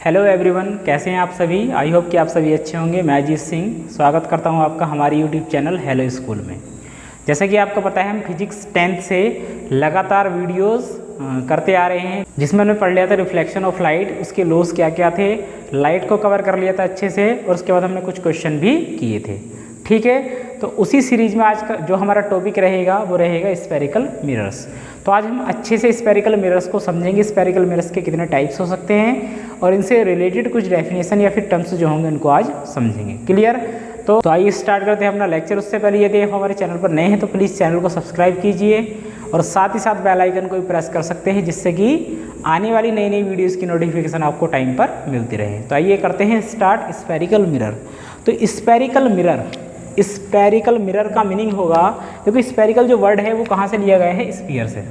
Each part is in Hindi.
हेलो एवरीवन, कैसे हैं आप सभी। आई होप कि आप सभी अच्छे होंगे। मैं अजीत सिंह स्वागत करता हूं आपका हमारे यूट्यूब चैनल हेलो स्कूल में। जैसा कि आपको पता है, हम फिजिक्स 10th से लगातार वीडियोस करते आ रहे हैं, जिसमें हमने पढ़ लिया था रिफ्लेक्शन ऑफ लाइट, उसके लॉस क्या क्या थे, लाइट को कवर कर लिया था अच्छे से, और उसके बाद हमने कुछ क्वेश्चन भी किए थे। ठीक है, तो उसी सीरीज में आज का जो हमारा टॉपिक रहेगा वो रहेगा स्फेरिकल मिरर्स। तो आज हम अच्छे से स्फेरिकल मिरर्स को समझेंगे, स्फेरिकल मिरर्स के कितने टाइप्स हो सकते हैं और इनसे रिलेटेड कुछ डेफिनेशन या फिर टर्म्स जो होंगे उनको आज समझेंगे। क्लियर। तो आइए स्टार्ट करते हैं अपना लेक्चर। उससे पहले यदि आप हमारे चैनल पर नए हैं तो प्लीज़ चैनल को सब्सक्राइब कीजिए और साथ ही साथ बेल आइकन को भी प्रेस कर सकते हैं, जिससे कि आने वाली नई नई वीडियोस की नोटिफिकेशन आपको टाइम पर मिलती रहे। तो आइए करते हैं स्टार्ट स्फेरिकल मिरर। तो स्फेरिकल मिरर का मीनिंग होगा, क्योंकि स्फेरिकल जो वर्ड है वो कहाँ से लिया गया है, स्फीयर से।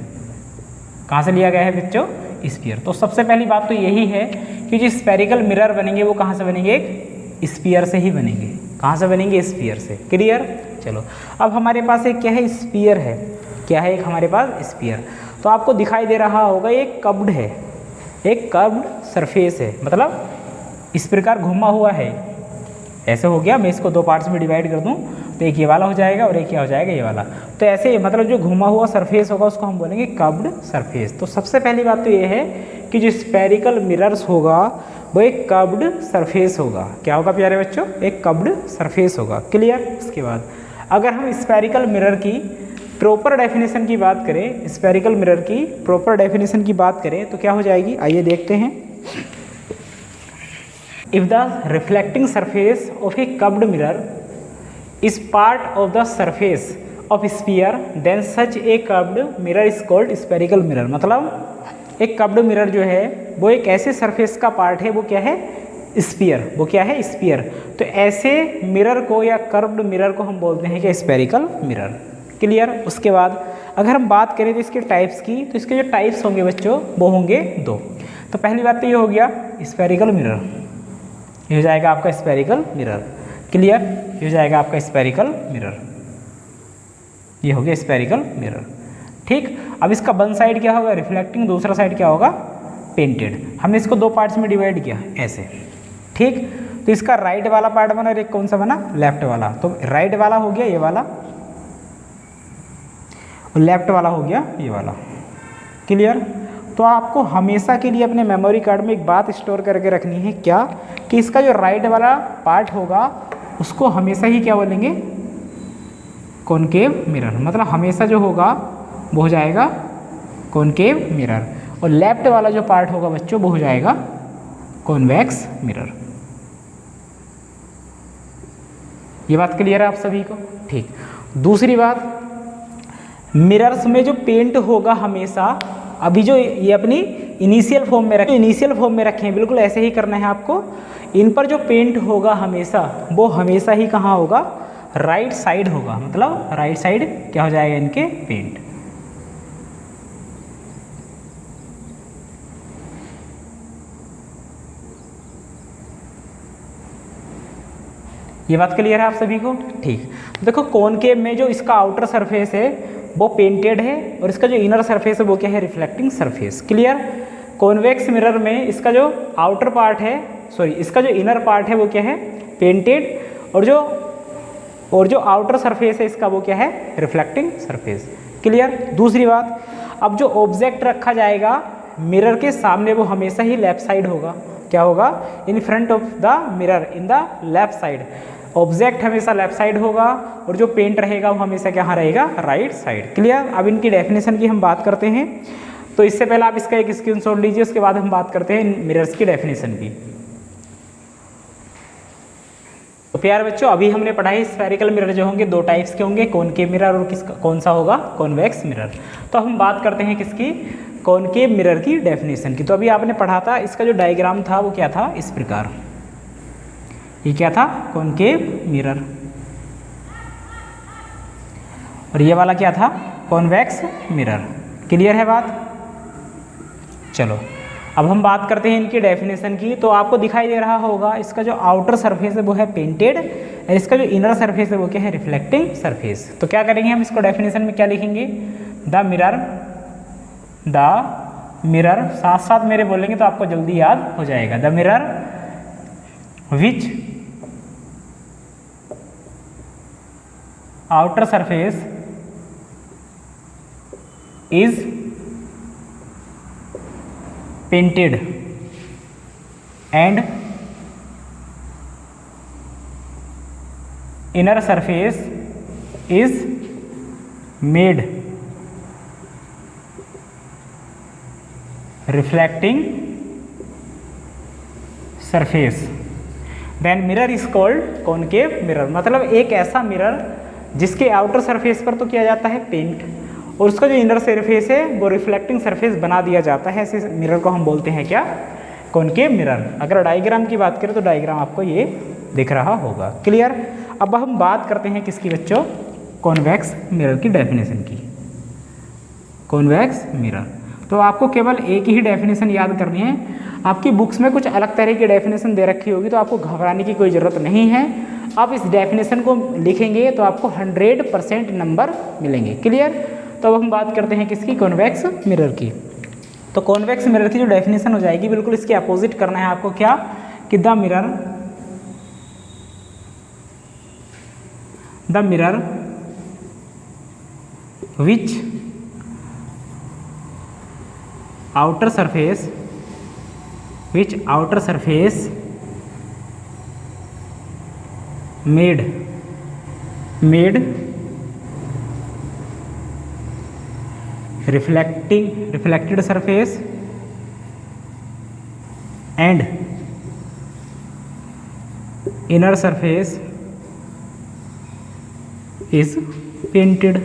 कहाँ से लिया गया है बच्चों, स्फीयर। तो सबसे पहली बात तो यही है कि जो स्फेरिकल मिरर बनेंगे वो कहाँ से बनेंगे, एक स्फीयर से ही बनेंगे। कहाँ से बनेंगे, स्फीयर से। क्लियर। चलो, अब हमारे पास एक क्या है, स्फीयर है। क्या है, एक हमारे पास स्फीयर। तो आपको दिखाई दे रहा होगा एक कर्व्ड है, एक कर्व्ड सरफेस है, मतलब इस प्रकार घुमा हुआ है। ऐसे हो गया। मैं इसको दो पार्ट्स में डिवाइड कर दूं तो एक ये वाला हो जाएगा और एक क्या हो जाएगा, ये वाला। तो ऐसे मतलब जो घुमा हुआ सरफेस होगा उसको हम बोलेंगे कर्व्ड सरफेस। तो सबसे पहली बात तो ये है कि जो स्फेरिकल मिरर्स होगा वो एक कर्व्ड सरफेस होगा। क्या होगा प्यारे बच्चों, एक कर्व्ड सरफेस होगा। क्लियर। इसके बाद अगर हम स्फेरिकल मिरर की प्रॉपर डेफिनेशन की बात करें, स्फेरिकल मिरर की प्रॉपर डेफिनेशन की बात करें तो क्या हो जाएगी, आइए देखते हैं। If the reflecting surface of a curved mirror is part of the surface of sphere, then such a curved mirror is called spherical mirror। मतलब एक कर्व्ड मिरर जो है वो एक ऐसे सरफेस का पार्ट है, वो क्या है, स्फीयर। वो क्या है, स्फीयर। तो ऐसे मिरर को या कर्व्ड मिरर को हम बोलते हैं कि स्फेरिकल मिरर। क्लियर। उसके बाद अगर हम बात करें तो इसके टाइप्स की, तो इसके जो टाइप्स होंगे बच्चों वो होंगे दो। तो पहली बात तो ये हो गया स्फेरिकल मिरर, ये हो जाएगा आपका स्फेरिकल मिरर। क्लियर। ये हो जाएगा आपका स्फेरिकल मिरर, ये हो गया स्फेरिकल मिरर। ठीक। अब इसका वन साइड क्या होगा, रिफ्लेक्टिंग, दूसरा साइड क्या होगा, पेंटेड। हमने इसको दो पार्ट्स में डिवाइड किया ऐसे। ठीक। तो इसका राइट वाला पार्ट बना और एक कौन सा बना, लेफ्ट वाला। तो राइट वाला हो गया ये वाला और लेफ्ट वाला हो गया ये वाला। क्लियर। तो आपको हमेशा के लिए अपने मेमोरी कार्ड में एक बात स्टोर करके रखनी है, क्या, कि इसका जो राइट वाला पार्ट होगा उसको हमेशा ही क्या बोलेंगे, कॉनकेव मिरर। मतलब हमेशा जो होगा वो हो जाएगा कॉनकेव मिरर, और लेफ्ट वाला जो पार्ट होगा बच्चों वो हो जाएगा कॉन्वेक्स मिरर। ये बात क्लियर है आप सभी को। ठीक। दूसरी बात, मिरर्स में जो पेंट होगा हमेशा, अभी जो ये अपनी इनिशियल फॉर्म में रखे हैं, बिल्कुल ऐसे ही करना है आपको। इन पर जो पेंट होगा हमेशा वो हमेशा ही कहाँ होगा, राइट साइड होगा। मतलब राइट साइड क्या हो जाएगा इनके, पेंट। ये बात क्लियर है आप सभी को। ठीक। देखो, कॉनकेव में जो इसका आउटर सरफेस है वो पेंटेड है और इसका जो इनर सरफेस है वो क्या है, reflecting surface. Clear. Convex mirror में इसका जो आउटर पार्ट है, इसका जो इनर पार्ट है वो क्या है, पेंटेड, और जो आउटर सरफेस है इसका वो क्या है, रिफ्लेक्टिंग सरफेस। क्लियर। दूसरी बात, अब जो ऑब्जेक्ट रखा जाएगा मिरर के सामने वो हमेशा ही लेफ्ट साइड होगा। क्या होगा, in front of the mirror, in the left side. Object हमेशा लेफ्ट साइड होगा और जो पेंट रहेगा वो हमेशा क्या रहेगा, राइट साइड। क्लियर। अब इनकी डेफिनेशन की हम बात करते हैं। तो इससे पहले आप इसका एक स्क्रीनशॉट लीजिए, उसके बाद हम बात करते हैं मिरर्स की डेफिनेशन की। तो प्यारे बच्चों, अभी हमने पढ़ा है स्फेरिकल मिरर जो होंगे दो टाइप्स के होंगे, कॉनकेव मिरर और कौन सा होगा, कॉन्वेक्स मिरर। तो हम बात करते हैं किसकी, कॉनकेव मिरर की डेफिनेशन की। तो अभी आपने पढ़ा था, इसका जो डायग्राम था वो क्या था, इस प्रकार। ये क्या था, कॉनकेव मिरर, और ये वाला क्या था, कॉन्वेक्स मिरर। क्लियर है बात। चलो, अब हम बात करते हैं इनकी डेफिनेशन की। तो आपको दिखाई दे रहा होगा इसका जो आउटर सरफेस है वो है पेंटेड और इसका जो इनर सरफेस है वो क्या है, रिफ्लेक्टिंग सरफेस। तो क्या करेंगे हम इसको डेफिनेशन में क्या लिखेंगे, द मिरर, साथ साथ मेरे बोलेंगे तो आपको जल्दी याद हो जाएगा। The mirror which outer surface is painted and inner surface is made reflecting surface, then mirror is called concave mirror। मतलब एक ऐसा मिरर जिसके आउटर सरफेस पर तो किया जाता है पेंट और उसका जो इनर सरफेस है वो रिफ्लेक्टिंग सरफेस बना दिया जाता है, ऐसे मिरर को हम बोलते हैं क्या, कॉनकेव मिरर। अगर डायग्राम की बात करें तो डायग्राम आपको ये दिख रहा होगा। क्लियर। अब हम बात करते हैं किसकी बच्चों, कॉन्वेक्स मिरर की डेफिनेशन की। कॉन्वेक्स मिरर तो आपको केवल एक ही डेफिनेशन याद करनी है। आपकी बुक्स में कुछ अलग तरह की डेफिनेशन दे रखी होगी तो आपको घबराने की कोई ज़रूरत नहीं है। आप इस डेफिनेशन को लिखेंगे तो आपको 100% नंबर मिलेंगे। क्लियर। तो अब हम बात करते हैं किसकी, कॉन्वेक्स मिरर की। तो कॉन्वेक्स मिरर की जो डेफिनेशन हो जाएगी बिल्कुल इसके अपोजिट करना है आपको, क्या कि the mirror which outer surface made reflected surface and inner surface is painted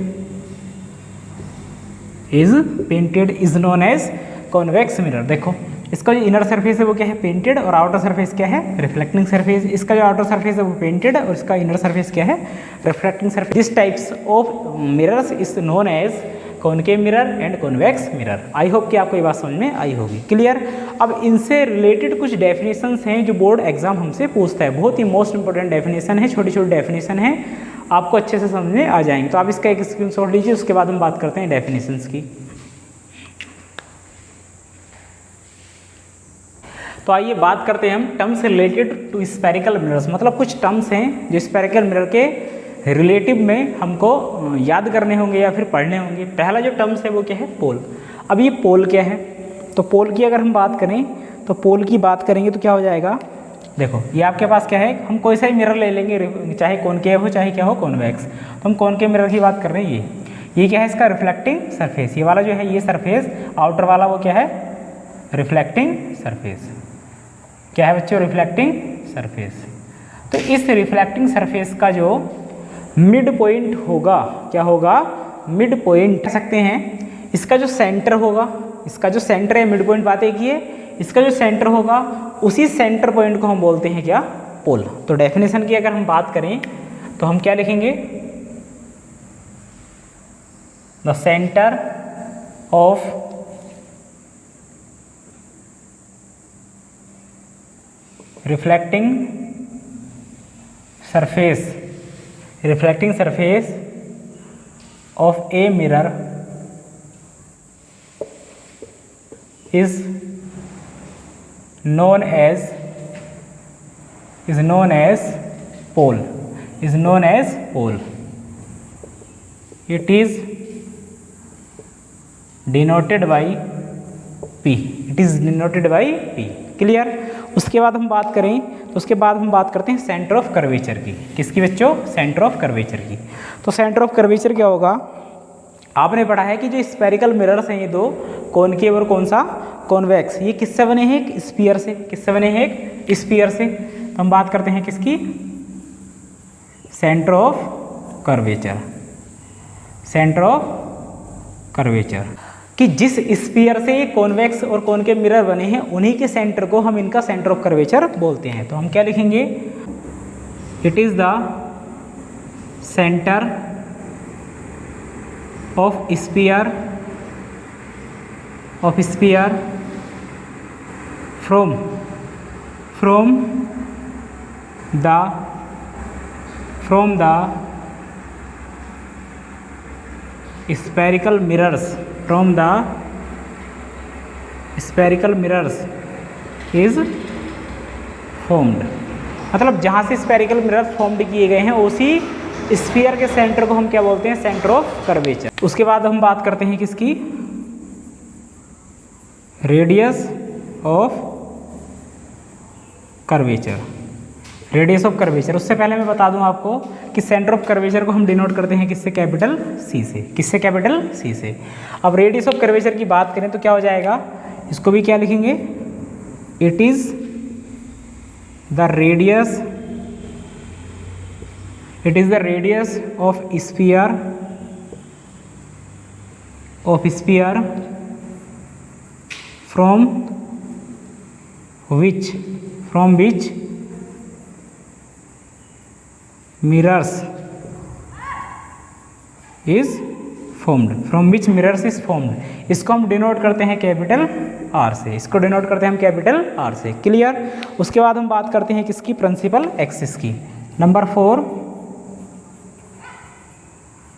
is known as convex mirror. देखो इसका जो इनर सरफेस है वो क्या है, पेंटेड, और आउटर सरफेस क्या है, रिफ्लेक्टिंग सरफेस। इसका जो आउटर सरफेस है वो पेंटेड और इसका इनर सरफेस क्या है, reflecting surface. This types of mirrors is known as concave mirror and convex mirror. I hope कि आपको ये बात समझ में आई होगी। क्लियर। अब इनसे रिलेटेड कुछ डेफिनेशंस हैं जो बोर्ड एग्जाम हमसे पूछता है, बहुत ही मोस्ट इंपॉर्टेंट डेफिनेशन है, छोटी छोटी डेफिनेशन है, आपको अच्छे से समझ में आ जाएंगे। तो आप इसका एक स्क्रीनशॉट लीजिए, उसके बाद हम बात करते हैं डेफिनेशंस की। तो आइए बात करते हैं हम terms related to spherical mirrors. मतलब कुछ टर्म्स हैं जो स्फेरिकल मिरर के रिलेटिव में हमको याद करने होंगे या फिर पढ़ने होंगे। पहला जो टर्म्स है वो क्या है, पोल। अब ये पोल क्या है, तो पोल की अगर हम बात करें तो पोल की बात करेंगे तो क्या हो जाएगा, देखो ये आपके पास क्या है, हम कोई सा ही मिरर ले लेंगे, चाहे कॉनकेव हो चाहे क्या हो कॉन्वेक्स। तो हम कॉनकेव मिरर की बात कर रहे हैं। ये क्या है, इसका रिफ्लेक्टिंग सरफेस। ये वाला जो है ये सरफेस, आउटर वाला वो क्या है, रिफ्लेक्टिंग सरफेस। क्या है बच्चों, रिफ्लेक्टिंग सरफेस। तो इस रिफ्लेक्टिंग सरफेस का जो मिड पॉइंट होगा, क्या होगा, मिड पॉइंट कह सकते हैं। इसका जो सेंटर होगा, इसका जो सेंटर है, मिड पॉइंट बात एक ही है, इसका जो सेंटर होगा उसी सेंटर पॉइंट को हम बोलते हैं क्या, पोल। तो डेफिनेशन की अगर हम बात करें तो हम क्या लिखेंगे, the centre of reflecting surface of a mirror is known as pole. It is denoted by P. Clear. उसके बाद हम बात करें तो उसके बाद हम बात करते हैं सेंटर ऑफ कर्वेचर की। किसकी बच्चों, सेंटर ऑफ कर्वेचर की। तो सेंटर ऑफ कर्वेचर क्या होगा, आपने पढ़ा है कि जो स्फेरिकल मिरर्स हैं ये दो, कॉनकेव और कौन सा, कॉन्वेक्स, ये किससे बने हैं, एक स्फीयर से। किससे बने हैं, एक स्फीयर से। तो हम बात करते हैं किसकी, centre of curvature. Centre of curvature कि जिस स्फीयर से ये कॉन्वेक्स और कॉनकेव मिरर बने हैं उन्हीं के सेंटर को हम इनका सेंटर ऑफ कर्वेचर बोलते हैं। तो हम क्या लिखेंगे, it is the centre of sphere from the spherical mirrors, from the spherical mirrors is formed, मतलब जहाँ से स्फेरिकल मिरर्स फॉर्म्ड किए गए हैं उसी स्फीयर के सेंटर को हम क्या बोलते हैं, सेंटर ऑफ कर्वेचर। उसके बाद हम बात करते हैं किसकी, radius of curvature, radius of curvature. उससे पहले मैं बता दूं आपको कि सेंटर ऑफ कर्वेचर को हम डिनोट करते हैं किससे, कैपिटल सी से, किससे, कैपिटल सी से। अब रेडियस ऑफ कर्वेचर की बात करें तो क्या हो जाएगा, इसको भी क्या लिखेंगे, it is the radius, it is the radius of sphere from which mirrors is formed, इसको हम डिनोट करते हैं कैपिटल आर से, इसको डिनोट करते हैं हम कैपिटल आर से। क्लियर। उसके बाद हम बात करते हैं किसकी, प्रिंसिपल एक्सिस की। Number 4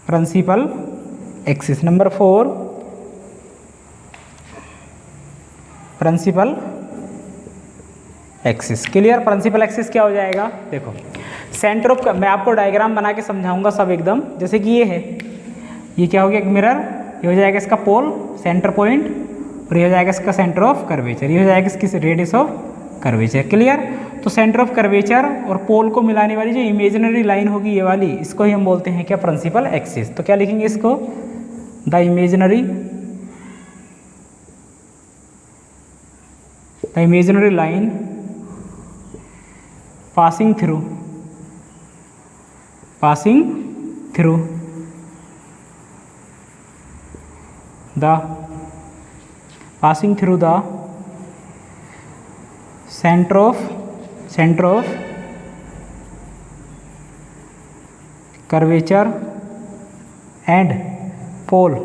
principal axis, number 4 principal axis. Clear. Principal axis क्या हो जाएगा, देखो सेंटर ऑफ, मैं आपको डायग्राम बना के समझाऊंगा सब एकदम, जैसे कि ये है, ये क्या हो गया, एक मिरर, ये हो जाएगा इसका पोल, सेंटर पॉइंट, और ये हो जाएगा इसका सेंटर ऑफ कर्वेचर, ये हो जाएगा इसकी रेडियस ऑफ कर्वेचर। क्लियर। तो सेंटर ऑफ कर्वेचर और पोल को मिलाने वाली जो इमेजिनरी लाइन होगी ये वाली, इसको ही हम बोलते हैं क्या, प्रिंसिपल एक्सिस। तो क्या लिखेंगे इसको, the imaginary line passing through the center of curvature and pole,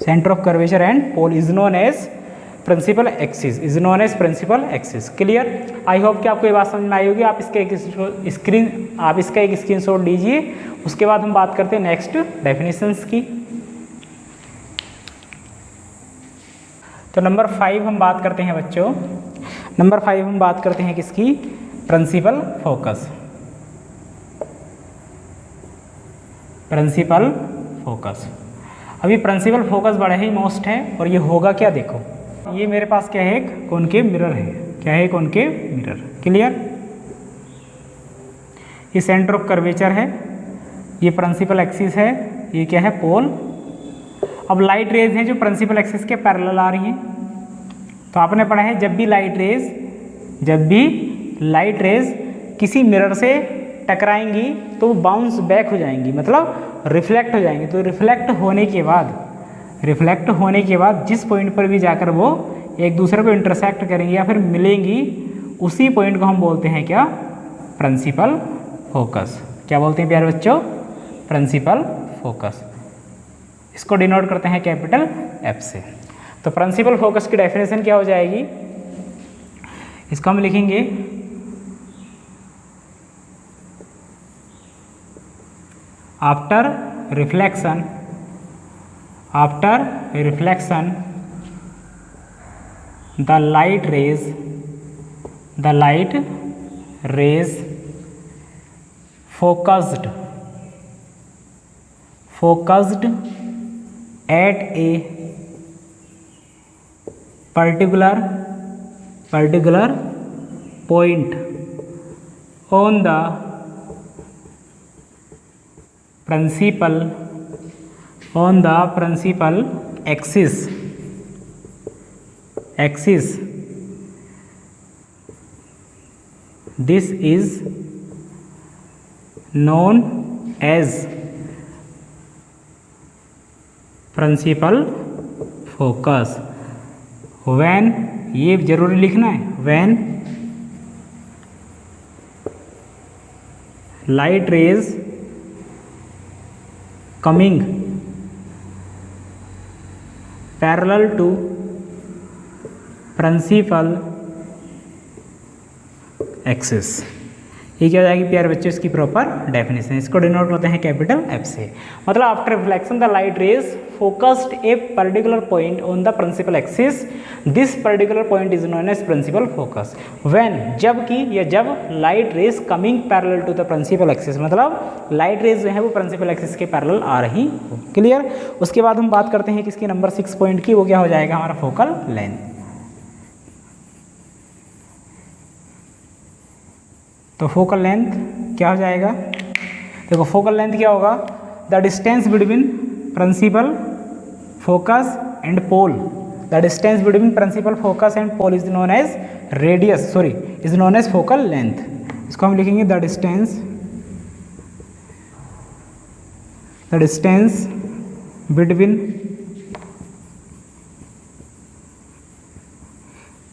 center of curvature and pole is known as principal axis, is known as principal axis. Clear. I hope कि आपको ये बात समझ में आई होगी। आप इसका एक स्क्रीनशॉट लीजिए। उसके बाद हम बात करते हैं नेक्स्ट डेफिनेशंस की। तो नंबर 5 हम बात करते हैं बच्चों, नंबर 5 हम बात करते हैं किसकी, प्रिंसिपल फोकस, प्रिंसिपल फोकस। अभी प्रिंसिपल फोकस बड़ा ही मोस्ट है, और ये होगा क्या, देखो ये मेरे पास क्या है, एक कॉनकेव मिरर है, क्या है, कॉनकेव मिरर। क्लियर। ये सेंटर ऑफ कर्वेचर है, ये प्रिंसिपल एक्सिस है, ये क्या है, पोल। अब लाइट रेज हैं जो प्रिंसिपल एक्सिस के पैरेलल आ रही हैं। तो आपने पढ़ा है जब भी लाइट रेज किसी मिरर से टकराएंगी तो वो बाउंस बैक हो जाएंगी, मतलब रिफ्लेक्ट हो जाएंगी। तो रिफ्लेक्ट होने के बाद जिस पॉइंट पर भी जाकर वो एक दूसरे को इंटरसेक्ट करेंगी या फिर मिलेंगी, उसी पॉइंट को हम बोलते हैं क्या, प्रिंसिपल फोकस। क्या बोलते हैं प्यारे बच्चों, प्रिंसिपल फोकस। इसको डिनोट करते हैं कैपिटल एफ से। तो प्रिंसिपल फोकस की डेफिनेशन क्या हो जाएगी, इसको हम लिखेंगे after reflection the light rays focused at a particular point on the principal axis. This is known as principal focus. When, ये जरूरी लिखना है, when light rays coming parallel to principal axis. ये क्या हो जाएगी प्यारे बच्चों इसकी प्रॉपर डेफिनेशन। इसको डिनोट करते हैं कैपिटल एफ से। मतलब after reflection the light rays focused a particular point on the principal axis, this particular point is known as principal focus. When, जबकि या जब light rays coming parallel to the principal axis, मतलब लाइट रेज जो है वो प्रिंसिपल एक्सिस के पैरेलल आ रही हो। क्लियर। उसके बाद हम बात करते हैं किसकी, नंबर 6 पॉइंट की। वो क्या हो जाएगा हमारा फोकल लेंथ। तो फोकल लेंथ क्या हो जाएगा, देखो फोकल लेंथ क्या होगा, the distance between principal focus and pole, the distance between principal focus and pole is known as radius, sorry is known as focal length. इसको हम लिखेंगे the distance between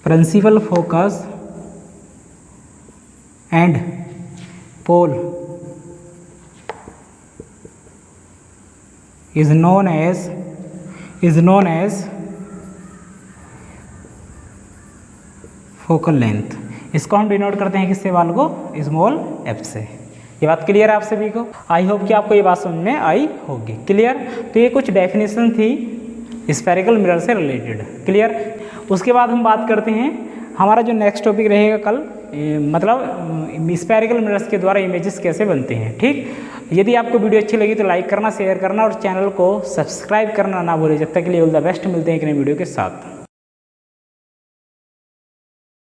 principal focus and pole is known as focal length। इसको हम डिनोट करते हैं किससे, वाल को स्मॉल एफ से। ये बात क्लियर है आप सभी को। आई होप कि आपको ये बात समझ में आई होगी। क्लियर। तो ये कुछ डेफिनेशन थी स्फेरिकल मिरर से रिलेटेड। क्लियर। उसके बाद हम बात करते हैं, हमारा जो नेक्स्ट टॉपिक रहेगा कल, मतलब स्फेरिकल मिरर्स के द्वारा इमेजेस कैसे बनते हैं। ठीक। यदि आपको वीडियो अच्छी लगी तो लाइक करना, शेयर करना और चैनल को सब्सक्राइब करना ना भूलें। जब तक के लिए ऑल द बेस्ट, मिलते हैं एक नई वीडियो के साथ।